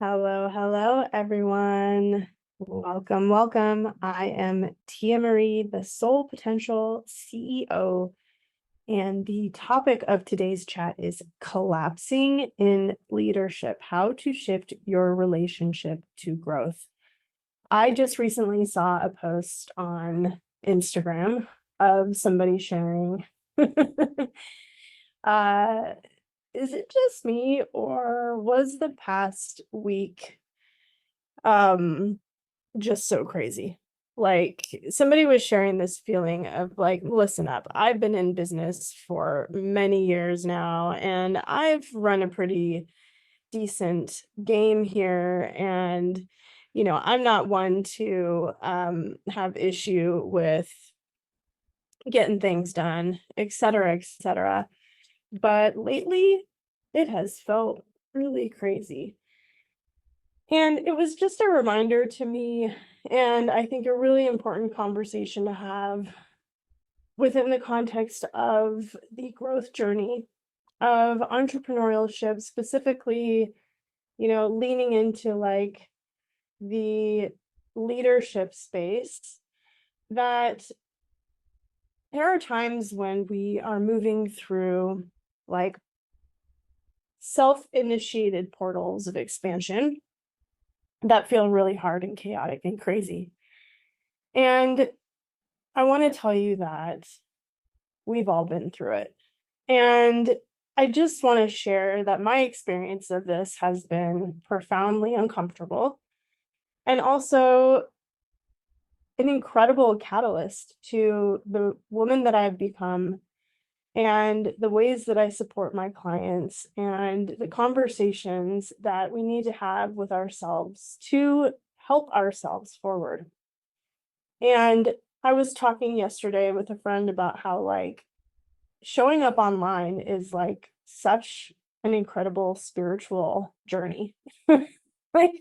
Hello, hello, everyone. Welcome, welcome. I am Tia Marie, the Soul Potential CEO, and the topic of today's chat is collapsing in leadership, how to shift your relationship to growth. I just recently saw a post on Instagram of somebody sharing, uh, is it just me or was the past week just so crazy? Like somebody was sharing this feeling of like, listen up, I've been in business for many years now, and I've run a pretty decent game here. And, I'm not one to have issue with getting things done, et cetera, et cetera. But lately, it has felt really crazy. And it was just a reminder to me, and I think a really important conversation to have within the context of the growth journey of entrepreneurship, specifically, leaning into like the leadership space, that there are times when we are moving through like self-initiated portals of expansion that feel really hard and chaotic and crazy. And I want to tell you that we've all been through it. And I just want to share that my experience of this has been profoundly uncomfortable and also an incredible catalyst to the woman that I've become and the ways that I support my clients and the conversations that we need to have with ourselves to help ourselves forward. And I was talking yesterday with a friend about how like showing up online is like such an incredible spiritual journey. Like,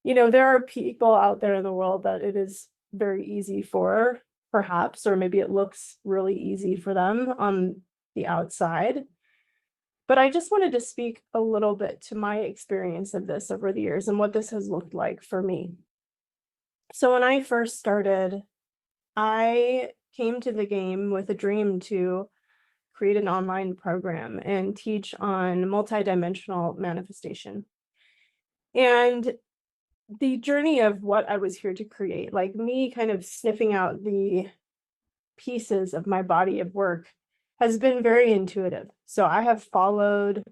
there are people out there in the world that it is very easy for, perhaps, or maybe it looks really easy for them on the outside. But I just wanted to speak a little bit to my experience of this over the years and what this has looked like for me. So when I first started, I came to the game with a dream to create an online program and teach on multidimensional manifestation. And the journey of what I was here to create, like me kind of sniffing out the pieces of my body of work, has been very intuitive. So I have followed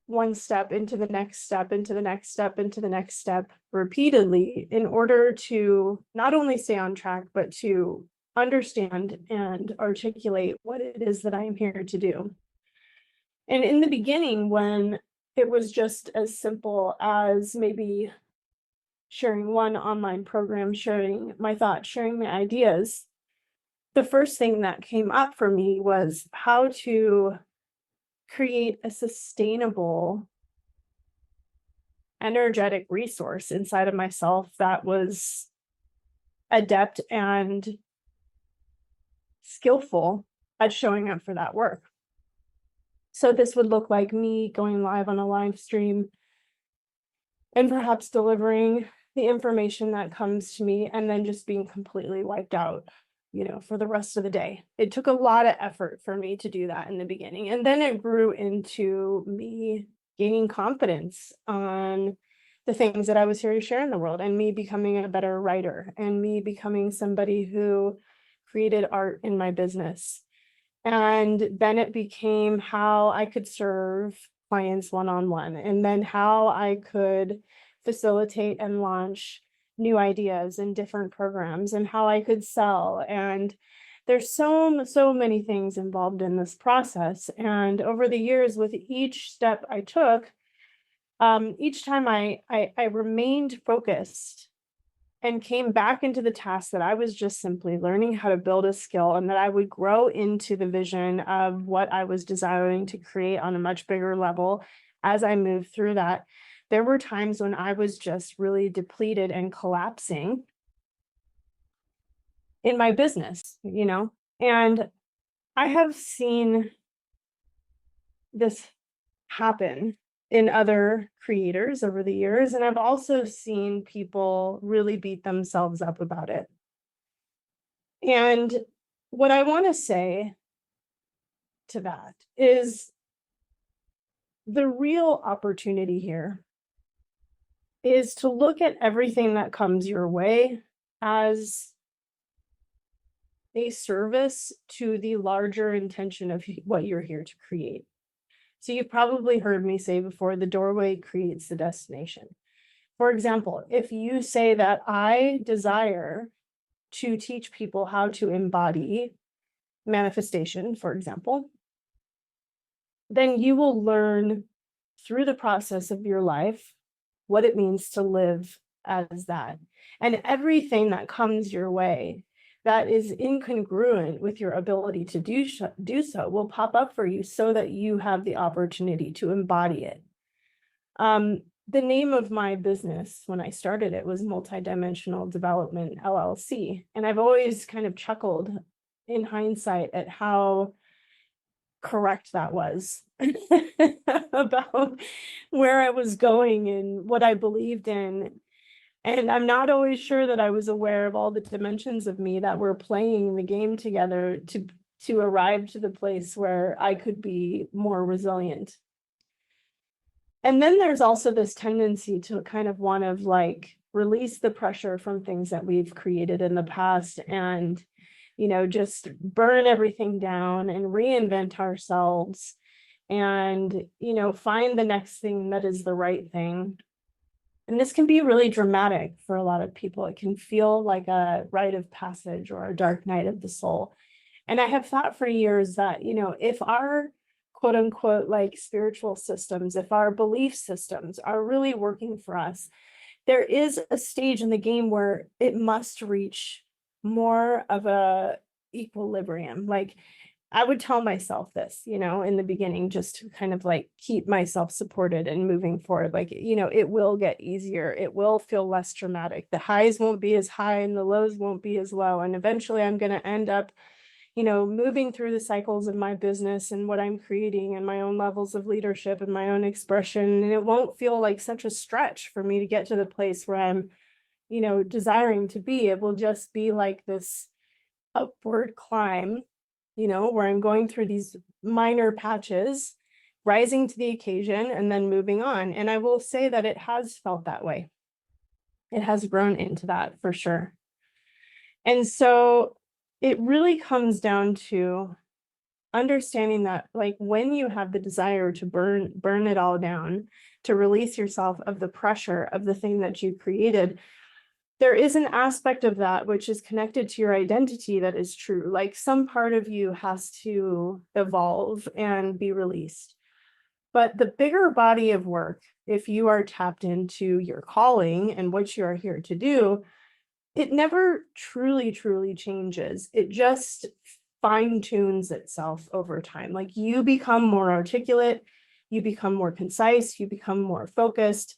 one step into the next step, into the next step, into the next step repeatedly in order to not only stay on track, but to understand and articulate what it is that I am here to do. And in the beginning, when it was just as simple as maybe sharing one online program, sharing my thoughts, sharing my ideas, the first thing that came up for me was how to create a sustainable, energetic resource inside of myself that was adept and skillful at showing up for that work. So this would look like me going live on a live stream and perhaps delivering the information that comes to me and then just being completely wiped out, for the rest of the day. It took a lot of effort for me to do that in the beginning. And then it grew into me gaining confidence on the things that I was here to share in the world, and me becoming a better writer, and me becoming somebody who created art in my business. And then it became how I could serve clients one-on-one, and then how I could facilitate and launch new ideas and different programs, and how I could sell. And there's so many things involved in this process. And over the years, with each step I took, each time I remained focused and came back into the task that I was just simply learning how to build a skill, and that I would grow into the vision of what I was desiring to create on a much bigger level as I moved through that. There were times when I was just really depleted and collapsing in my business, and I have seen this happen in other creators over the years. And I've also seen people really beat themselves up about it. And what I want to say to that is the real opportunity here is to look at everything that comes your way as a service to the larger intention of what you're here to create. So you've probably heard me say before, the doorway creates the destination. For example, if you say that I desire to teach people how to embody manifestation, for example, then you will learn through the process of your life what it means to live as that. And everything that comes your way that is incongruent with your ability to do so will pop up for you so that you have the opportunity to embody it. The name of my business when I started it was Multidimensional Development LLC. And I've always kind of chuckled in hindsight at how correct that was about where I was going and what I believed in. And I'm not always sure that I was aware of all the dimensions of me that were playing the game together to arrive to the place where I could be more resilient. And then there's also this tendency to kind of want to like release the pressure from things that we've created in the past and, just burn everything down and reinvent ourselves and, find the next thing that is the right thing. And this can be really dramatic for a lot of people. It can feel like a rite of passage or a dark night of the soul. And I have thought for years that, if our quote unquote, like spiritual systems, if our belief systems are really working for us, there is a stage in the game where it must reach more of a equilibrium. Like I would tell myself this, in the beginning, just to kind of like keep myself supported and moving forward. Like, it will get easier. It will feel less dramatic. The highs won't be as high and the lows won't be as low. And eventually I'm going to end up, moving through the cycles of my business and what I'm creating and my own levels of leadership and my own expression. And it won't feel like such a stretch for me to get to the place where I'm, desiring to be. It will just be like this upward climb, where I'm going through these minor patches, rising to the occasion, and then moving on. And I will say that it has felt that way. It has grown into that for sure. And so it really comes down to understanding that, like, when you have the desire to burn it all down, to release yourself of the pressure of the thing that you created, there is an aspect of that which is connected to your identity that is true. Like some part of you has to evolve and be released. But the bigger body of work, if you are tapped into your calling and what you are here to do, it never truly, truly changes. It just fine tunes itself over time. Like you become more articulate, you become more concise, you become more focused.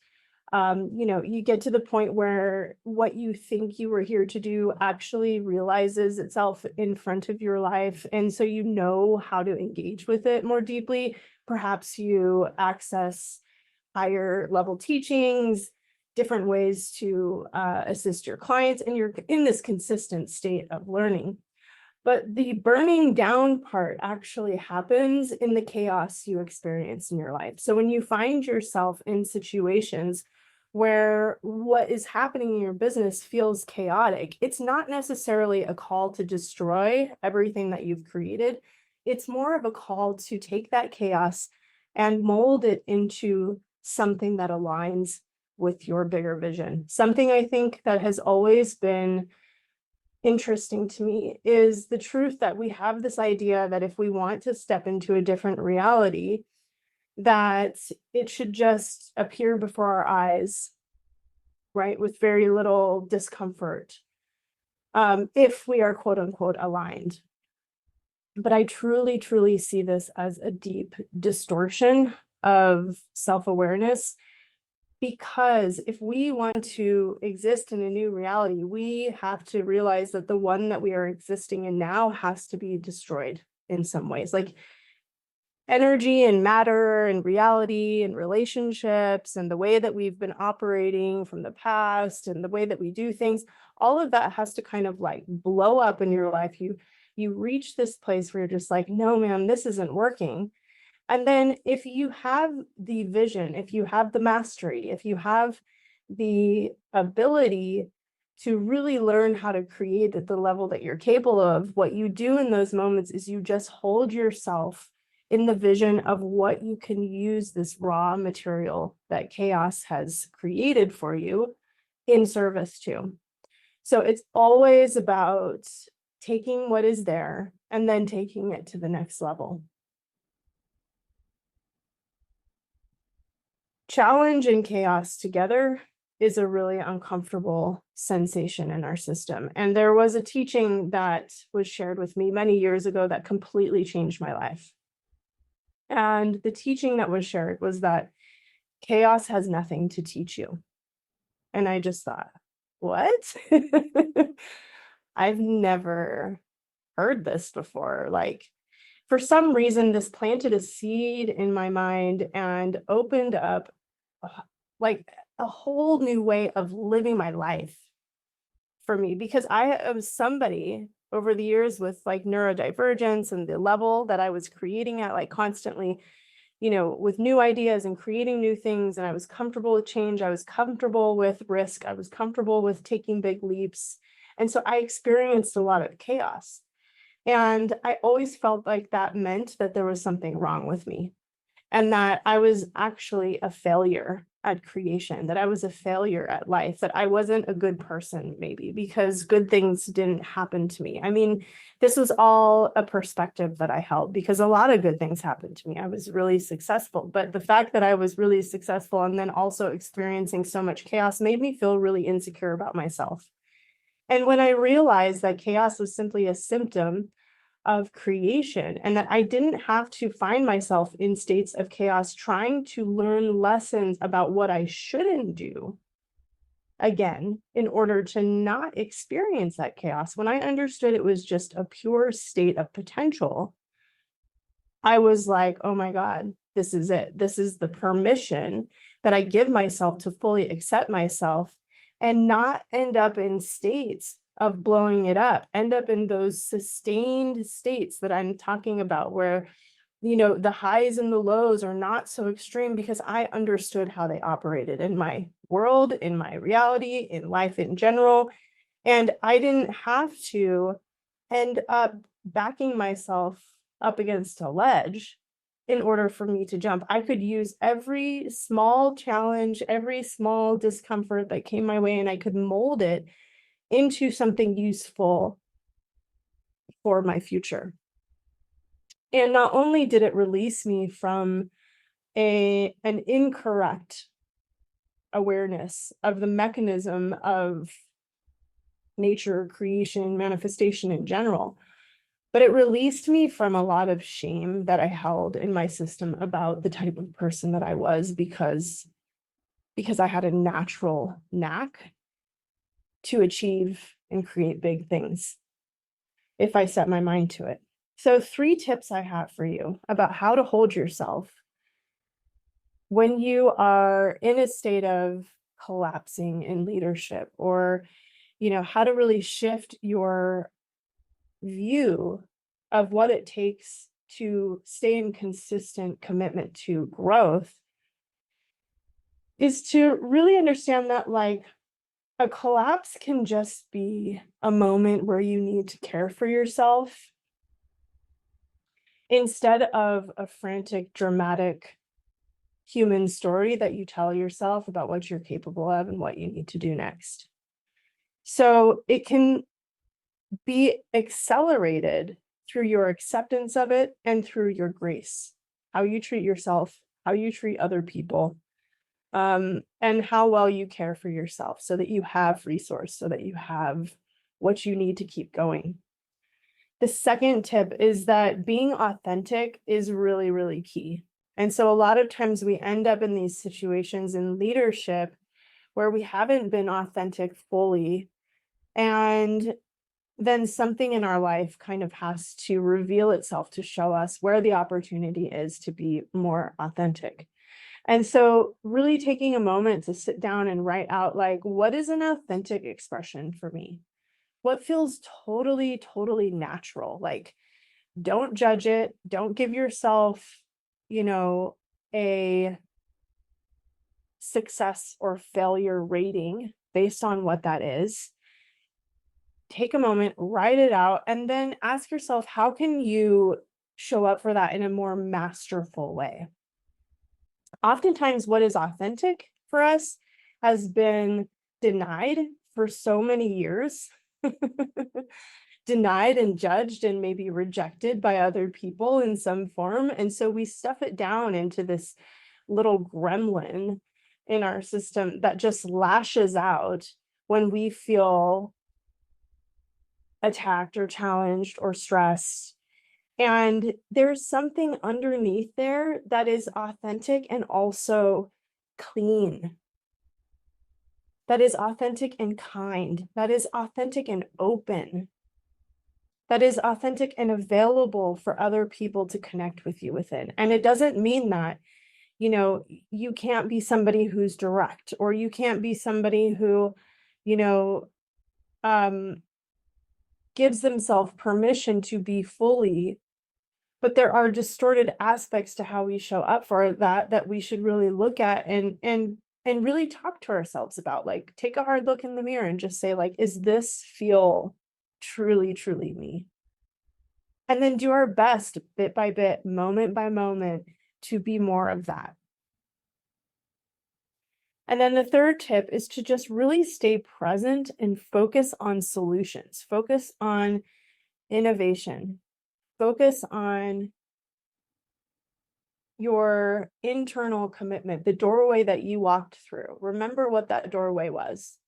You get to the point where what you think you were here to do actually realizes itself in front of your life. And so you know how to engage with it more deeply. Perhaps you access higher level teachings, different ways to assist your clients, and you're in this consistent state of learning. But the burning down part actually happens in the chaos you experience in your life. So when you find yourself in situations where what is happening in your business feels chaotic, it's not necessarily a call to destroy everything that you've created. It's more of a call to take that chaos and mold it into something that aligns with your bigger vision. Something I think that has always been interesting to me is the truth that we have this idea that if we want to step into a different reality, that it should just appear before our eyes, right, with very little discomfort, if we are quote unquote aligned. But I truly, truly see this as a deep distortion of self-awareness, because if we want to exist in a new reality, we have to realize that the one that we are existing in now has to be destroyed in some ways. Like energy and matter and reality and relationships and the way that we've been operating from the past and the way that we do things, all of that has to kind of like blow up in your life. You reach this place where you're just like, no, man, this isn't working. And then if you have the vision, if you have the mastery, if you have the ability to really learn how to create at the level that you're capable of, what you do in those moments is you just hold yourself in the vision of what you can use this raw material that chaos has created for you in service to. So it's always about taking what is there and then taking it to the next level. Challenge and chaos together is a really uncomfortable sensation in our system. And there was a teaching that was shared with me many years ago that completely changed my life. And the teaching that was shared was that chaos has nothing to teach you. And I just thought, what? I've never heard this before. Like, for some reason, this planted a seed in my mind and opened up like a whole new way of living my life for me, because I am somebody over the years with like neurodivergence and the level that I was creating at, like constantly, with new ideas and creating new things. And I was comfortable with change. I was comfortable with risk. I was comfortable with taking big leaps. And so I experienced a lot of chaos. And I always felt like that meant that there was something wrong with me and that I was actually a failure at creation, that I was a failure at life, that I wasn't a good person, maybe because good things didn't happen to me. I mean, this was all a perspective that I held because a lot of good things happened to me. I was really successful, but the fact that I was really successful and then also experiencing so much chaos made me feel really insecure about myself. And when I realized that chaos was simply a symptom of creation and that I didn't have to find myself in states of chaos trying to learn lessons about what I shouldn't do again in order to not experience that chaos. When I understood it was just a pure state of potential, I was like, oh my God, this is it. This is the permission that I give myself to fully accept myself and not end up in states of blowing it up, end up in those sustained states that I'm talking about where, the highs and the lows are not so extreme because I understood how they operated in my world, in my reality, in life in general. And I didn't have to end up backing myself up against a ledge in order for me to jump. I could use every small challenge, every small discomfort that came my way, and I could mold it into something useful for my future. And not only did it release me from an incorrect awareness of the mechanism of nature, creation, manifestation in general, but it released me from a lot of shame that I held in my system about the type of person that I was because I had a natural knack to achieve and create big things if I set my mind to it. So 3 tips I have for you about how to hold yourself when you are in a state of collapsing in leadership, or, how to really shift your view of what it takes to stay in consistent commitment to growth, is to really understand that like a collapse can just be a moment where you need to care for yourself instead of a frantic, dramatic human story that you tell yourself about what you're capable of and what you need to do next. So it can be accelerated through your acceptance of it and through your grace, how you treat yourself, how you treat other people, and how well you care for yourself so that you have resource, so that you have what you need to keep going. The second tip is that being authentic is really, really key. And so a lot of times we end up in these situations in leadership where we haven't been authentic fully. And then something in our life kind of has to reveal itself to show us where the opportunity is to be more authentic. And so really taking a moment to sit down and write out, like, what is an authentic expression for me? What feels totally, totally natural? Like, don't judge it. Don't give yourself, a success or failure rating based on what that is. Take a moment, write it out, and then ask yourself, how can you show up for that in a more masterful way? Oftentimes, what is authentic for us has been denied for so many years, denied and judged and maybe rejected by other people in some form. And so we stuff it down into this little gremlin in our system that just lashes out when we feel attacked or challenged or stressed. And there's something underneath there that is authentic and also clean, that is authentic and kind, that is authentic and open, that is authentic and available for other people to connect with you within. And it doesn't mean that, you can't be somebody who's direct, or you can't be somebody who, um, gives themselves permission to be fully. But there are distorted aspects to how we show up for that we should really look at and really talk to ourselves about. Like, take a hard look in the mirror and just say, like, is this feel truly, truly me? And then do our best bit by bit, moment by moment, to be more of that. And then the third tip is to just really stay present and focus on solutions, focus on innovation, focus on your internal commitment, the doorway that you walked through. Remember what that doorway was.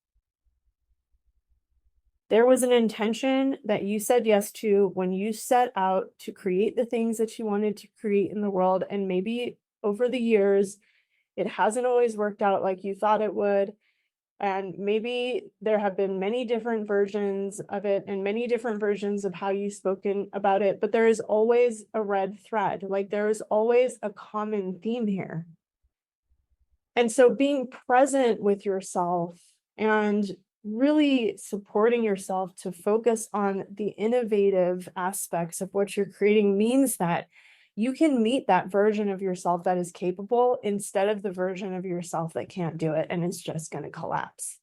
There was an intention that you said yes to when you set out to create the things that you wanted to create in the world. And maybe over the years, it hasn't always worked out like you thought it would. And maybe there have been many different versions of it and many different versions of how you've spoken about it, but there is always a red thread. Like, there is always a common theme here. And so being present with yourself and really supporting yourself to focus on the innovative aspects of what you're creating means that you can meet that version of yourself that is capable instead of the version of yourself that can't do it and is just going to collapse.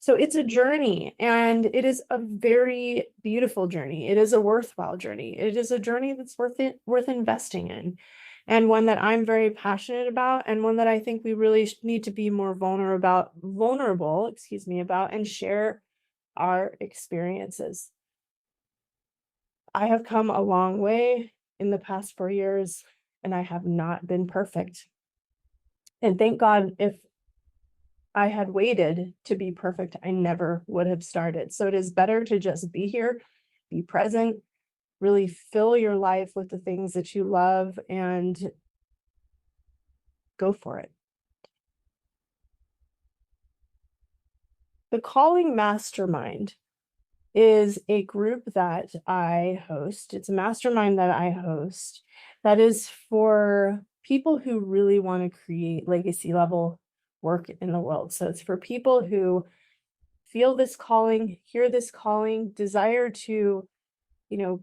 So it's a journey, and it is a very beautiful journey. It is a worthwhile journey. It is a journey that's worth investing in, and one that I'm very passionate about, and one that I think we really need to be more vulnerable about, and share our experiences. I have come a long way in the past 4 years, and I have not been perfect. And thank God, if I had waited to be perfect, I never would have started. So it is better to just be here, be present, really fill your life with the things that you love, and go for it. The Calling Mastermind is a group that I host. It's a mastermind that I host that is for people who really want to create legacy level work in the world. So it's for people who feel this calling, hear this calling, desire to,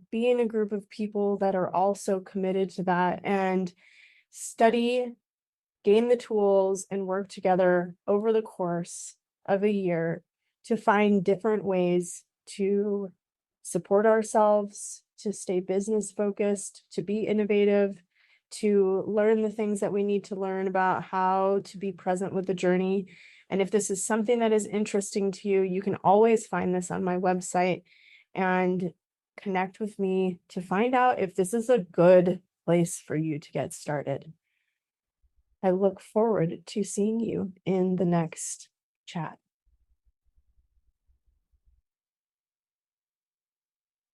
be in a group of people that are also committed to that, and study, gain the tools, and work together over the course of a year to find different ways to support ourselves, to stay business focused, to be innovative, to learn the things that we need to learn about how to be present with the journey. And if this is something that is interesting to you, you can always find this on my website and connect with me to find out if this is a good place for you to get started. I look forward to seeing you in the next chat.